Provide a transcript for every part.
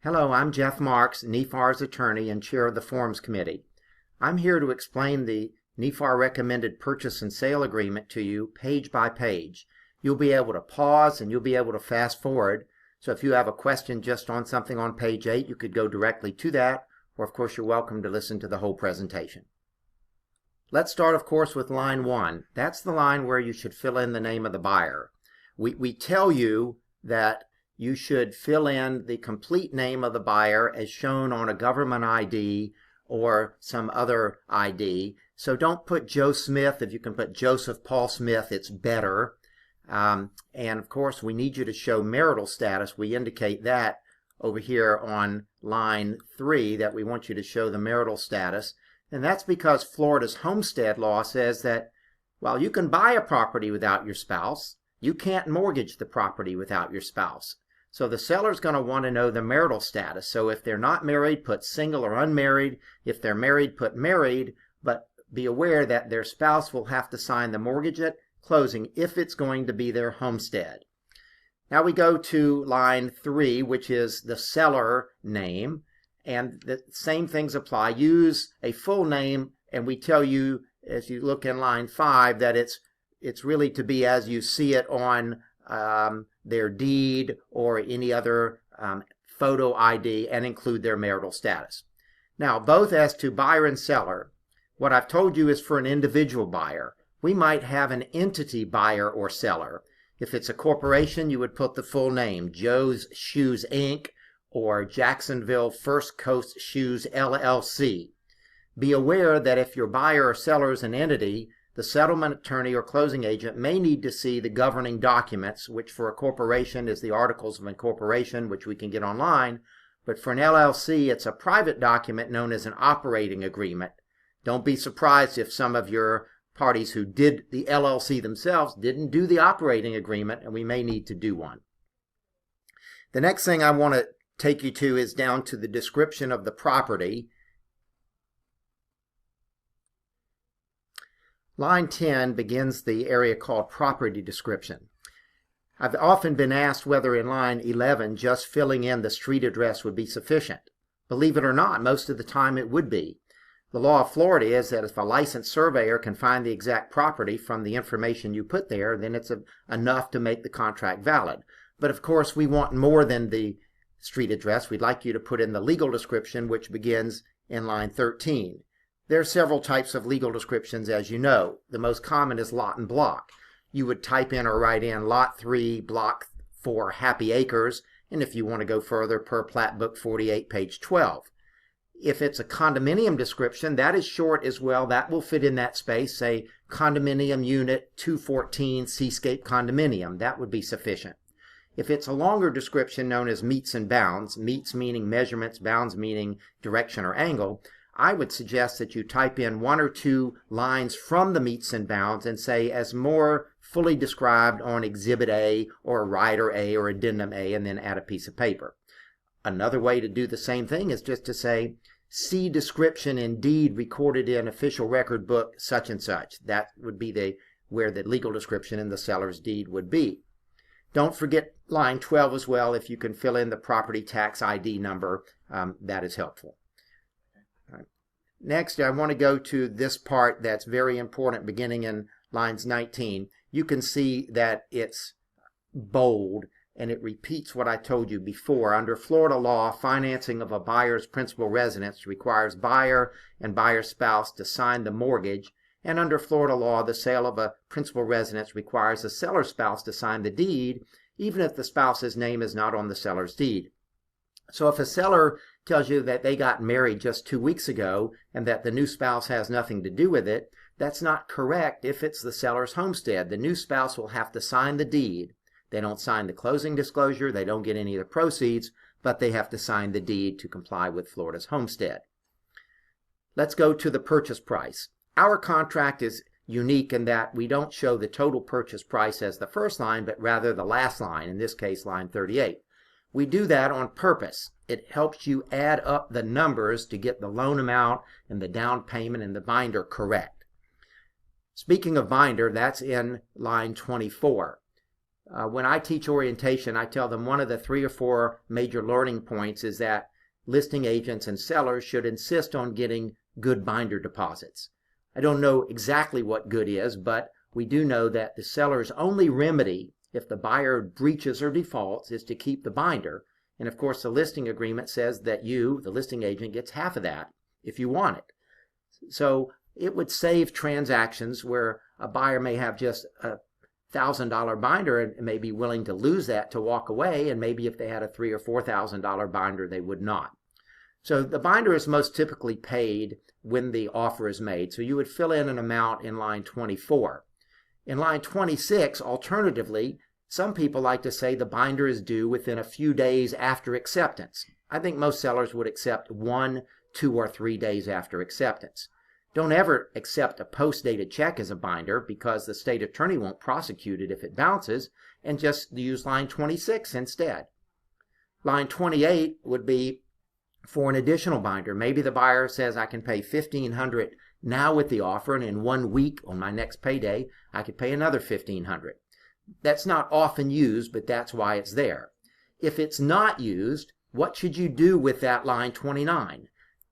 Hello, I'm Jeff Marks, NEFAR's attorney and chair of the Forms Committee. I'm here to explain the NEFAR recommended purchase and sale agreement to you page by page. You'll be able to pause and you'll be able to fast forward. So if you have a question just on something on page 8, you could go directly to that, or of course you're welcome to listen to the whole presentation. Let's start, of course, with line 1. That's the line where you should fill in the name of the buyer. We tell you that you should fill in the complete name of the buyer as shown on a government ID or some other ID. So don't put Joe Smith. If you can put Joseph Paul Smith, it's better. And of course, we need you to show marital status. We indicate that over here on line 3, that we want you to show the marital status. And that's because Florida's homestead law says that while you can buy a property without your spouse, you can't mortgage the property without your spouse. So the seller's going to want to know the marital status. So if they're not married, put single or unmarried. If they're married, put married. But be aware that their spouse will have to sign the mortgage at closing if it's going to be their homestead. Now we go to line 3, which is the seller name. And the same things apply. Use a full name, and we tell you, as you look in line 5, that it's really to be as you see it on their deed or any other photo ID, and include their marital status. Now, both as to buyer and seller, what I've told you is for an individual buyer. We might have an entity buyer or seller. If it's a corporation, you would put the full name, Joe's Shoes, Inc., or Jacksonville First Coast Shoes, LLC. Be aware that if your buyer or seller is an entity, the settlement attorney or closing agent may need to see the governing documents, which for a corporation is the Articles of Incorporation, which we can get online. But for an LLC, it's a private document known as an operating agreement. Don't be surprised if some of your parties who did the LLC themselves didn't do the operating agreement, and we may need to do one. The next thing I want to take you to is down to the description of the property. Line 10 begins the area called property description. I've often been asked whether in line 11 just filling in the street address would be sufficient. Believe it or not, most of the time it would be. The law of Florida is that if a licensed surveyor can find the exact property from the information you put there, then it's enough to make the contract valid. But of course, we want more than the street address. We'd like you to put in the legal description, which begins in line 13. There are several types of legal descriptions, as you know. The most common is lot and block. You would type in or write in lot 3, block 4, Happy Acres, and if you want to go further, per Plat Book 48, page 12. If it's a condominium description, that is short as well. That will fit in that space. Say condominium unit 214 Seascape condominium. That would be sufficient. If it's a longer description known as meets and bounds, meets meaning measurements, bounds meaning direction or angle, I would suggest that you type in 1 or 2 lines from the meets and bounds and say as more fully described on Exhibit A or Rider A or Addendum A, and then add a piece of paper. Another way to do the same thing is just to say, see description in deed recorded in official record book such and such. That would be where the legal description in the seller's deed would be. Don't forget line 12 as well. If you can fill in the property tax ID number, that is helpful. Next, I want to go to this part that's very important beginning in lines 19. You can see that it's bold and it repeats what I told you before. Under Florida law, financing of a buyer's principal residence requires buyer and buyer's spouse to sign the mortgage, and under Florida law, the sale of a principal residence requires the seller's spouse to sign the deed, even if the spouse's name is not on the seller's deed. So if a seller tells you that they got married just 2 weeks ago and that the new spouse has nothing to do with it, that's not correct if it's the seller's homestead. The new spouse will have to sign the deed. They don't sign the closing disclosure, they don't get any of the proceeds, but they have to sign the deed to comply with Florida's homestead. Let's go to the purchase price. Our contract is unique in that we don't show the total purchase price as the first line, but rather the last line, in this case line 38. We do that on purpose. It helps you add up the numbers to get the loan amount and the down payment and the binder correct. Speaking of binder, that's in line 24. When I teach orientation, I tell them one of the 3 or 4 major learning points is that listing agents and sellers should insist on getting good binder deposits. I don't know exactly what good is, but we do know that the seller's only remedy if the buyer breaches or defaults is to keep the binder. And of course, the listing agreement says that you, the listing agent, gets half of that if you want it. So it would save transactions where a buyer may have just a $1,000 binder and may be willing to lose that to walk away, and maybe if they had a $3,000 or $4,000 binder, they would not. So the binder is most typically paid when the offer is made. So you would fill in an amount in line 24. In line 26, alternatively, some people like to say the binder is due within a few days after acceptance. I think most sellers would accept 1, 2, or 3 days after acceptance. Don't ever accept a post-dated check as a binder because the state attorney won't prosecute it if it bounces, and just use line 26 instead. Line 28 would be for an additional binder. Maybe the buyer says I can pay $1,500 now with the offer, and in 1 week on my next payday I could pay another $1,500. That's not often used, but that's why it's there. If it's not used, what should you do with that line 29?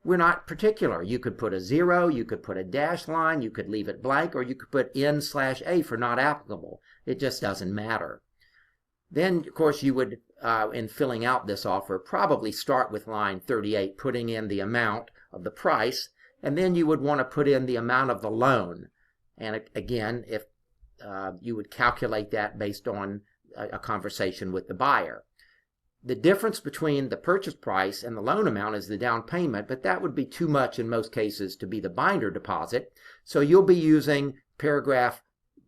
We're not particular. You could put a 0, you could put a dash line, you could leave it blank, or you could put N/A for not applicable. It just doesn't matter. Then, of course, you would, in filling out this offer, probably start with line 38, putting in the amount of the price, and then you would want to put in the amount of the loan. And again, if you would calculate that based on a conversation with the buyer. The difference between the purchase price and the loan amount is the down payment, but that would be too much in most cases to be the binder deposit. So you'll be using paragraph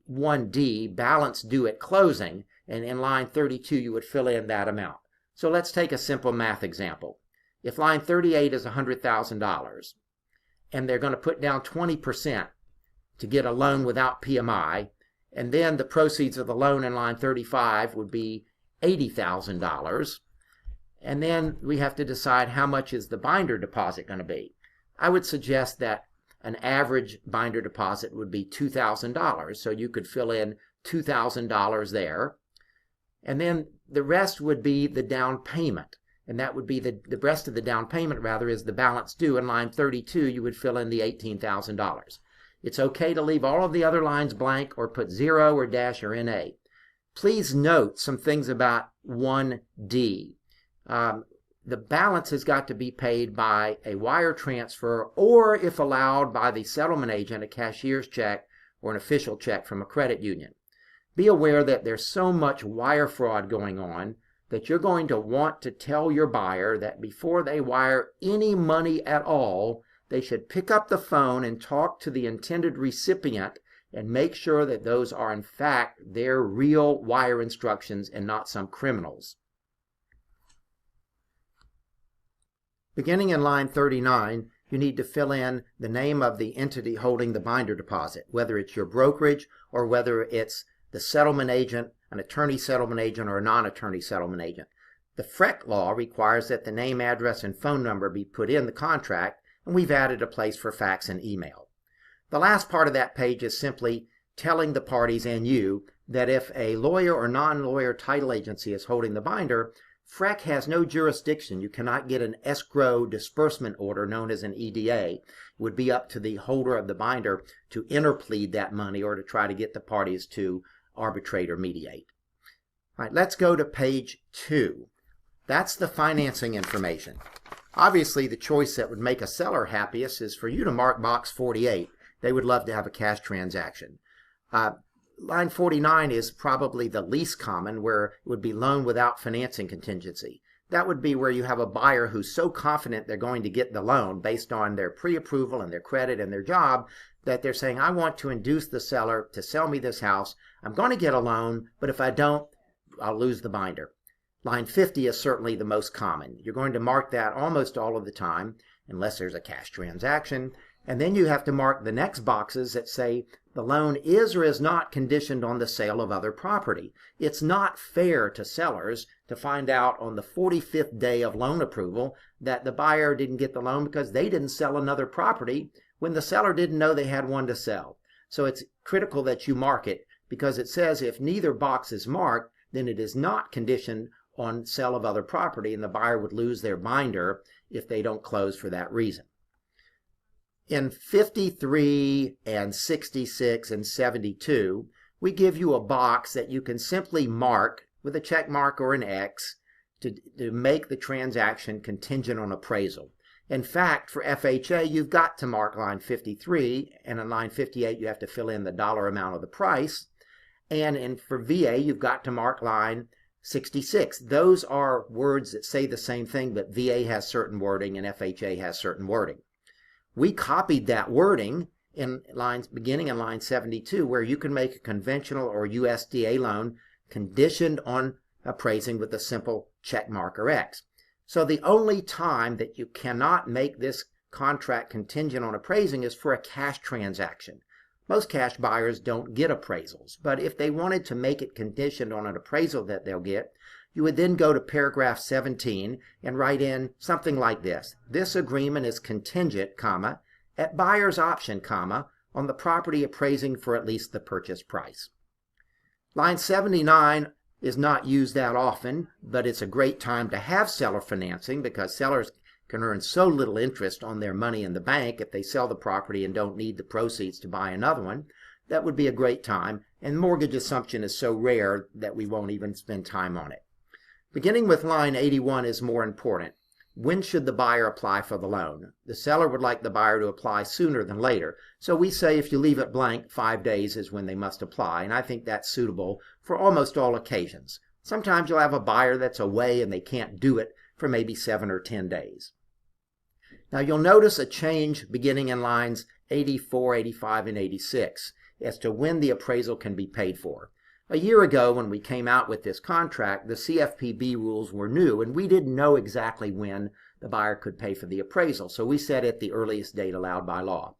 1D, balance due at closing, and in line 32 you would fill in that amount. So let's take a simple math example. If line 38 is $100,000 and they're going to put down 20% to get a loan without PMI, and then the proceeds of the loan in line 35 would be $80,000, and then we have to decide how much is the binder deposit going to be. I would suggest that an average binder deposit would be $2,000, so you could fill in $2,000 there, and then the rest would be the down payment, and that would be the rest of the down payment rather is the balance due. In line 32 you would fill in the $18,000. It's okay to leave all of the other lines blank or put 0 or dash or NA. Please note some things about 1D. The balance has got to be paid by a wire transfer or, if allowed, by the settlement agent, a cashier's check or an official check from a credit union. Be aware that there's so much wire fraud going on that you're going to want to tell your buyer that before they wire any money at all, they should pick up the phone and talk to the intended recipient and make sure that those are in fact their real wire instructions and not some criminals. Beginning in line 39, you need to fill in the name of the entity holding the binder deposit, whether it's your brokerage or whether it's the settlement agent, an attorney settlement agent, or a non-attorney settlement agent. The FREC law requires that the name, address, and phone number be put in the contract, and we've added a place for fax and email. The last part of that page is simply telling the parties and you that if a lawyer or non-lawyer title agency is holding the binder, FREC has no jurisdiction. You cannot get an escrow disbursement order known as an EDA. It would be up to the holder of the binder to interplead that money or to try to get the parties to arbitrate or mediate. All right, let's go to page 2. That's the financing information. Obviously, the choice that would make a seller happiest is for you to mark box 48. They would love to have a cash transaction. Line 49 is probably the least common, where it would be loan without financing contingency. That would be where you have a buyer who's so confident they're going to get the loan based on their pre-approval and their credit and their job that they're saying, I want to induce the seller to sell me this house. I'm going to get a loan, but if I don't, I'll lose the binder. Line 50 is certainly the most common. You're going to mark that almost all of the time, unless there's a cash transaction. And then you have to mark the next boxes that say the loan is or is not conditioned on the sale of other property. It's not fair to sellers to find out on the 45th day of loan approval that the buyer didn't get the loan because they didn't sell another property when the seller didn't know they had one to sell. So it's critical that you mark it because it says if neither box is marked, then it is not conditioned on sale of other property, and the buyer would lose their binder if they don't close for that reason. In 53 and 66 and 72, we give you a box that you can simply mark with a check mark or an X to make the transaction contingent on appraisal. In fact, for FHA, you've got to mark line 53, and in line 58, you have to fill in the dollar amount of the price. And for VA, you've got to mark line 66. Those are words that say the same thing, but VA has certain wording and FHA has certain wording. We copied that wording in lines beginning in line 72, where you can make a conventional or USDA loan conditioned on appraising with a simple check mark or X. So the only time that you cannot make this contract contingent on appraising is for a cash transaction. Most cash buyers don't get appraisals, but if they wanted to make it conditioned on an appraisal that they'll get, you would then go to paragraph 17 and write in something like this. This agreement is contingent, comma, at buyer's option, comma, on the property appraising for at least the purchase price. Line 79 is not used that often, but it's a great time to have seller financing because sellers can earn so little interest on their money in the bank if they sell the property and don't need the proceeds to buy another one. That would be a great time, and mortgage assumption is so rare that we won't even spend time on it. Beginning with line 81 is more important. When should the buyer apply for the loan? The seller would like the buyer to apply sooner than later, so we say if you leave it blank, 5 days is when they must apply, and I think that's suitable for almost all occasions. Sometimes you'll have a buyer that's away and they can't do it for maybe 7 or 10 days. Now you'll notice a change beginning in lines 84, 85, and 86 as to when the appraisal can be paid for. A year ago when we came out with this contract, the CFPB rules were new and we didn't know exactly when the buyer could pay for the appraisal, so we set it the earliest date allowed by law.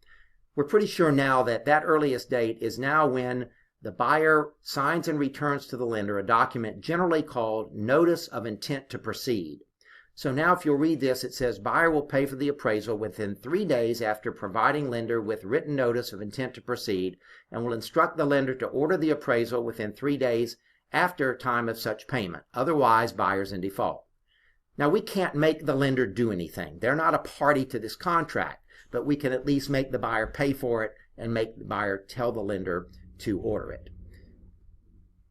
We're pretty sure now that that earliest date is now when the buyer signs and returns to the lender a document generally called Notice of Intent to Proceed. So now if you'll read this, it says buyer will pay for the appraisal within 3 days after providing lender with written notice of intent to proceed and will instruct the lender to order the appraisal within 3 days after time of such payment. Otherwise, buyer's in default. Now we can't make the lender do anything. They're not a party to this contract, but we can at least make the buyer pay for it and make the buyer tell the lender to order it.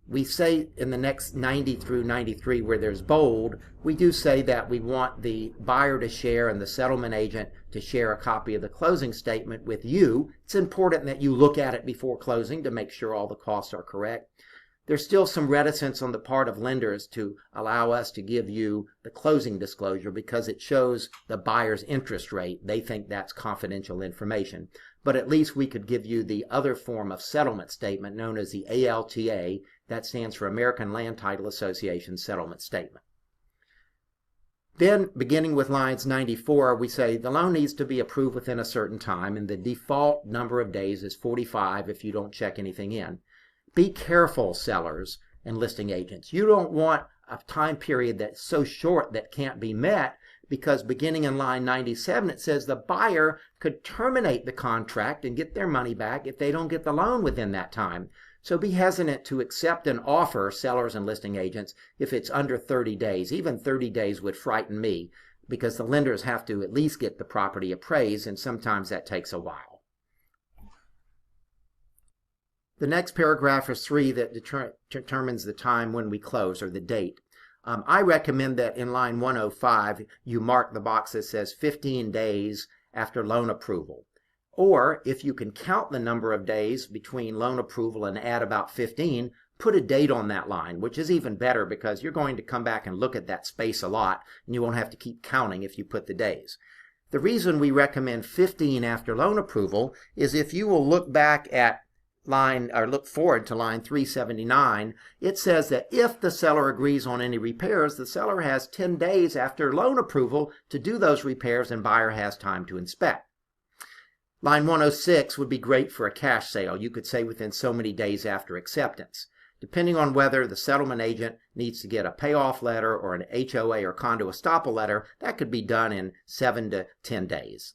We say in the next 90 through 93 where there's bold, we do say that we want the buyer to share and the settlement agent to share a copy of the closing statement with you. It's important that you look at it before closing to make sure all the costs are correct. There's still some reticence on the part of lenders to allow us to give you the closing disclosure because it shows the buyer's interest rate. They think that's confidential information. But at least we could give you the other form of settlement statement known as the ALTA. That stands for American Land Title Association Settlement Statement. Then, beginning with lines 94, we say the loan needs to be approved within a certain time, and the default number of days is 45 if you don't check anything in. Be careful, sellers and listing agents. You don't want a time period that's so short that can't be met, because beginning in line 97, it says the buyer could terminate the contract and get their money back if they don't get the loan within that time. So be hesitant to accept an offer, sellers and listing agents, if it's under 30 days. Even 30 days would frighten me because the lenders have to at least get the property appraised, and sometimes that takes a while. The next paragraph is 3 that determines the time when we close, or the date. I recommend that in line 105, you mark the box that says 15 days after loan approval. Or if you can count the number of days between loan approval and add about 15, put a date on that line, which is even better because you're going to come back and look at that space a lot, and you won't have to keep counting if you put the days. The reason we recommend 15 after loan approval is if you will look back at look forward to line 379, it says that if the seller agrees on any repairs, the seller has 10 days after loan approval to do those repairs, and buyer has time to inspect. Line 106 would be great for a cash sale. You could say within so many days after acceptance. Depending on whether the settlement agent needs to get a payoff letter or an HOA or condo estoppel letter, that could be done in 7 to 10 days.